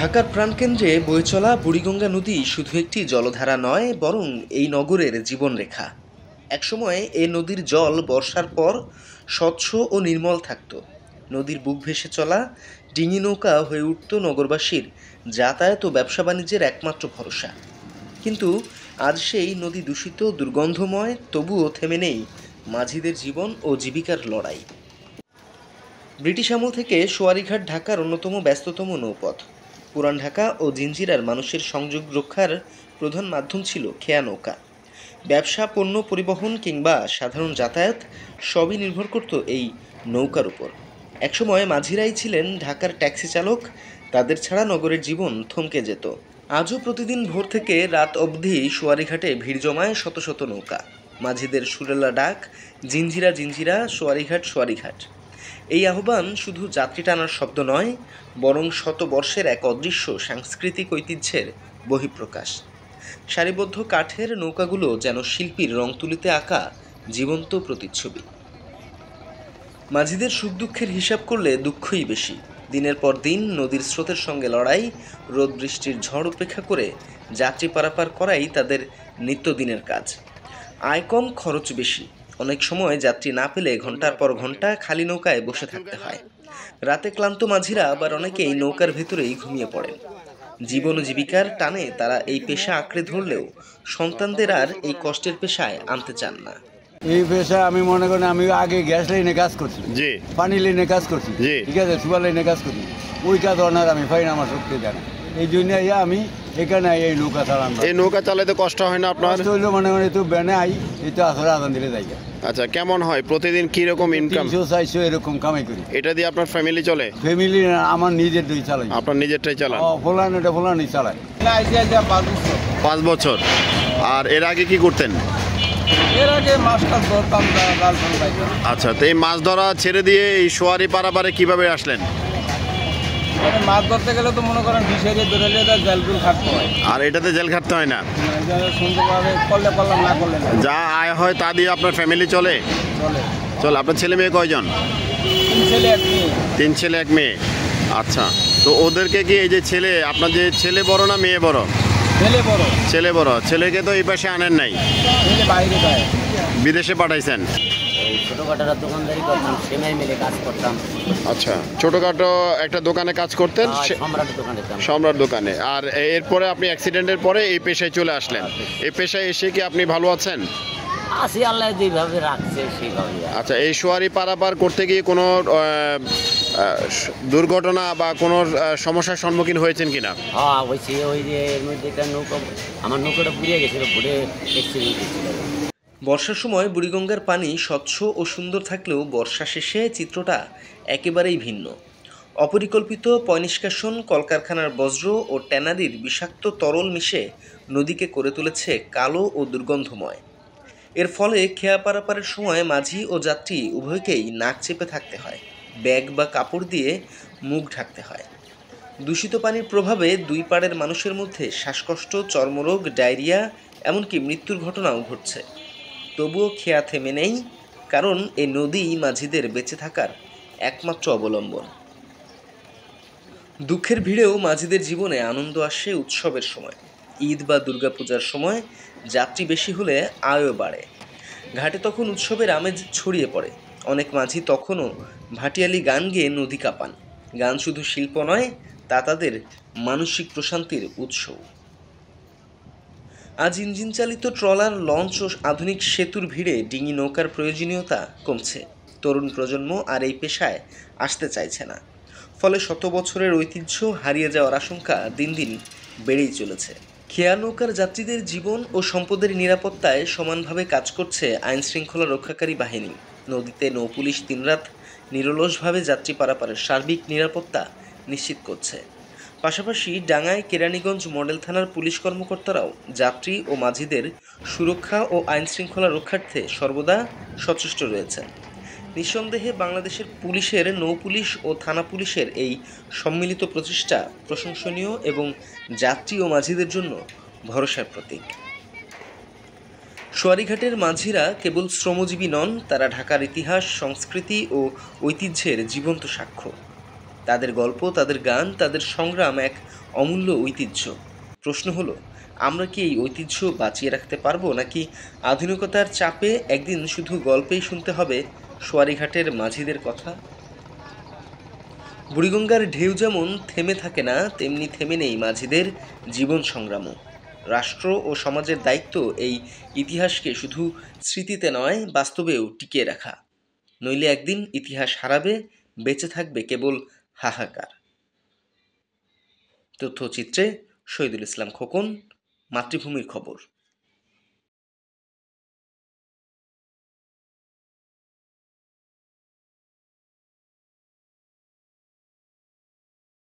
ঢাকার প্রাণকেন্দ্রে বয়ে চলা বুড়িগঙ্গা নদী শুধু একটি জলধারা নয়, বরং এই নগরের জীবনরেখা। একসময় এ নদীর জল বর্ষার পর স্বচ্ছ ও নির্মল থাকত। নদীর বুক ভেসে চলা ডিঙি নৌকা হয়ে উঠত নগরবাসীর যাতায়াত ও ব্যবসা বাণিজ্যের একমাত্র ভরসা। কিন্তু আজ সেই নদী দূষিত, দুর্গন্ধময়, তবুও থেমে নেই মাঝিদের জীবন ও জীবিকার লড়াই। ব্রিটিশ আমল থেকে সোয়ারীঘাট ঢাকার অন্যতম ব্যস্ততম নৌপথ। পুরান ঢাকা ও জিঞ্জিরার মানুষের সংযোগ রক্ষার প্রধান মাধ্যম ছিল খেয়া নৌকা। ব্যবসা, পণ্য পরিবহন কিংবা সাধারণ যাতায়াত সবই নির্ভর করত এই নৌকার উপর। একসময় মাঝিরাই ছিলেন ঢাকার ট্যাক্সি চালক, তাদের ছাড়া নগরের জীবন থমকে যেত। আজও প্রতিদিন ভোর থেকে রাত অবধি সোয়ারীঘাটে ভিড় জমায় শত শত নৌকা। মাঝিদের সুরেলা ডাক, জিঞ্জিরা জিঞ্জিরা, সোয়ারীঘাট সোয়ারীঘাট। এই আহ্বান শুধু যাত্রী টানার শব্দ নয়, বরং শতবর্ষের এক অদৃশ্য সাংস্কৃতিক ঐতিহ্যের বহিঃপ্রকাশ। সারিবদ্ধ কাঠের নৌকাগুলো যেন শিল্পীর রং তুলিতে আঁকা জীবন্ত প্রতিচ্ছবি। মাঝিদের সুখ দুঃখের হিসাব করলে দুঃখই বেশি। দিনের পর দিন নদীর স্রোতের সঙ্গে লড়াই, রোদ বৃষ্টির ঝড় উপেক্ষা করে যাত্রী পারাপার করাই তাদের নিত্যদিনের কাজ। আয় কম, খরচ বেশি। অনেক সময় যাত্রী না পেলে ঘন্টার পর ঘন্টা খালি নৌকায় বসে থাকতে হয়। রাতে ক্লান্ত মাঝিরা আবার অনেকেই নৌকার ভেতরেই ঘুমিয়ে পড়েন। জীবন ও জীবিকার টানে তারা এই পেশা আঁকড়ে ধরলেও সন্তানদের আর এই কষ্টের পেশায় আনতে চান না। এই পেশা আমি মনে করি, আমি আগে গ্যাস লাইনে কাজ করছি, পানি লাইনে কাজ করছি, ঠিক আছে, সুপার লাইনে কাজ করছি। ওই কাজ অনার আমি পাই না, আমার শক্তি জানা। এই জন্য আমি এখানে এই নৌকা চালান। এই নৌকা চালাতে কষ্ট হয় না আপনার? মনে করি তো বেনে আই, এই তো আসলে আদান দিলে যাই। আচ্ছা, কেমন হয় প্রতিদিন, কি রকম ইনকাম? 300-400 এরকম কামাই করি। এটা দিয়ে আপনার ফ্যামিলি চলে? ফ্যামিলি আমার নিজের দুই চালাই। আপনার নিজেরটাই চালান? ফলান, এটা ফলানই চালাই। 5 বছর। আর এর আগে কি করতেন? এর আগে মাছ টাছ ধরতাম। আচ্ছা, তো এই মাছ ধরা ছেড়ে দিয়ে এই সোয়ারি পারাপারে কিভাবে আসলেন? মাছ ধরতে গেলে তো মনে করেন ফিশারি ধরে জেল খাটতে হয়। আর এটাতে জেল খাটতে হয় না? সুন্দরভাবে করলে করলাম, না করলে না। যা আয় হয় তা দিয়ে আপনার ফ্যামিলি চলে? চলে। আপনার ছেলে মেয়ে কয়জন? 3 ছেলে 1 মেয়ে। আচ্ছা, তো ওদেরকে কি, এই যে ছেলে, আপনার যে ছেলে বড় না মেয়ে বড়? ছেলে বড়। ছেলেকে তো এই পাশে আনেন নাই, বিদেশে পাঠাইছেন? ছোটখাটো দোকানদারি করতাম, সেমাই মিলে কাজ করতাম। আচ্ছা, ছোটখাটো একটা দোকানে কাজ করতেন? সম্রাট দোকানে। আর এরপরে আপনি অ্যাক্সিডেন্টের পরে এই পেশায় চলে আসলেন। এই পেশায় এসে কি আপনি ভালো আছেন? আছি, আল্লাহ যেভাবে রাখছে সেইভাবে। আচ্ছা, এই সোয়ারি পারাপার করতে গিয়ে কোনো দুর্ঘটনা বা কোনো সমস্যার সম্মুখীন হয়েছেন কিনা? হ্যাঁ, হয়েছে। ওই যে এর মধ্যে একটা নৌকা, আমার নৌকাটা পুড়িয়ে গেছিল, পুড়ে অ্যাক্সিডেন্ট হয়েছিল। বর্ষার সময় বুড়িগঙ্গার পানি স্বচ্ছ ও সুন্দর থাকলেও বর্ষা শেষে চিত্রটা একেবারেই ভিন্ন। অপরিকল্পিত পয়ঃনিষ্কাশন, কলকারখানার বজ্র ও ট্যানারির বিষাক্ত তরল মিশে নদীকে করে তুলেছে কালো ও দুর্গন্ধময়। এর ফলে খেয়া পারাপারের সময় মাঝি ও যাত্রী উভয়কেই নাক চেপে থাকতে হয়, ব্যাগ বা কাপড় দিয়ে মুখ ঢাকতে হয়। দূষিত পানির প্রভাবে দুই পাড়ের মানুষের মধ্যে শ্বাসকষ্ট, চর্মরোগ, ডায়রিয়া, এমনকি মৃত্যুর ঘটনাও ঘটছে। তবুও খেয়া থেমে নেই, কারণ এই নদী মাঝিদের বেঁচে থাকার একমাত্র অবলম্বন। দুঃখের ভিড়েও মাঝিদের জীবনে আনন্দ আসে উৎসবের সময়। ঈদ বা দুর্গাপূজার সময় যাত্রী বেশি হলে আয়ও বাড়ে। ঘাটে তখন উৎসবের আমেজ ছড়িয়ে পড়ে। অনেক মাঝি তখনও ভাটিয়ালি গান গেয়ে নদী কাঁপান। গান শুধু শিল্প নয়, তা তাদের মানসিক প্রশান্তির উৎস। আজ ইঞ্জিন চালিত ট্রলার, লঞ্চ ও আধুনিক সেতুর ভিড়ে ডিঙি নৌকার প্রয়োজনীয়তা কমছে। তরুণ প্রজন্ম আর এই পেশায় আসতে চাইছে না। ফলে শত বছরের ঐতিহ্য হারিয়ে যাওয়ার আশঙ্কা দিন দিন বেড়েই চলেছে। খেয়া নৌকার যাত্রীদের জীবন ও সম্পদের নিরাপত্তায় সমানভাবে কাজ করছে আইন শৃঙ্খলা রক্ষাকারী বাহিনী। নদীতে নৌপুলিশ দিনরাত নিরলসভাবে যাত্রী পারাপারের সার্বিক নিরাপত্তা নিশ্চিত করছে। পাশাপাশি ডাঙ্গায় কেরানীগঞ্জ মডেল থানার পুলিশ কর্মকর্তারাও যাত্রী ও মাঝিদের সুরক্ষা ও আইন শৃঙ্খলা রক্ষার্থে সর্বদা সচেষ্ট রয়েছেন। নিঃসন্দেহে বাংলাদেশের পুলিশের, নৌপুলিশ ও থানা পুলিশের এই সম্মিলিত প্রচেষ্টা প্রশংসনীয় এবং যাত্রী ও মাঝিদের জন্য ভরসার প্রতীক। সোয়ারীঘাটের মাঝিরা কেবল শ্রমজীবী নন, তারা ঢাকার ইতিহাস, সংস্কৃতি ও ঐতিহ্যের জীবন্ত সাক্ষ্য। তাদের গল্প, তাদের গান, তাদের সংগ্রাম এক অমূল্য ঐতিহ্য। প্রশ্ন হলো, আমরা কি এই ঐতিহ্য বাঁচিয়ে রাখতে পারবো, নাকি আধুনিকতার চাপে একদিন শুধু গল্পেই শুনতে হবে সোয়ারীঘাটের মাঝিদের কথা? বুড়িগঙ্গার ঢেউ যেমন থেমে থাকে না, তেমনি থেমে নেই মাঝিদের জীবন সংগ্রামও। রাষ্ট্র ও সমাজের দায়িত্ব এই ইতিহাসকে শুধু স্মৃতিতে নয়, বাস্তবেও টিকিয়ে রাখা। নইলে একদিন ইতিহাস হারাবে, বেঁচে থাকবে কেবল হাহাকার। তথ্যচিত্রে শহীদুল ইসলাম খোকন, মাতৃভূমির খবর।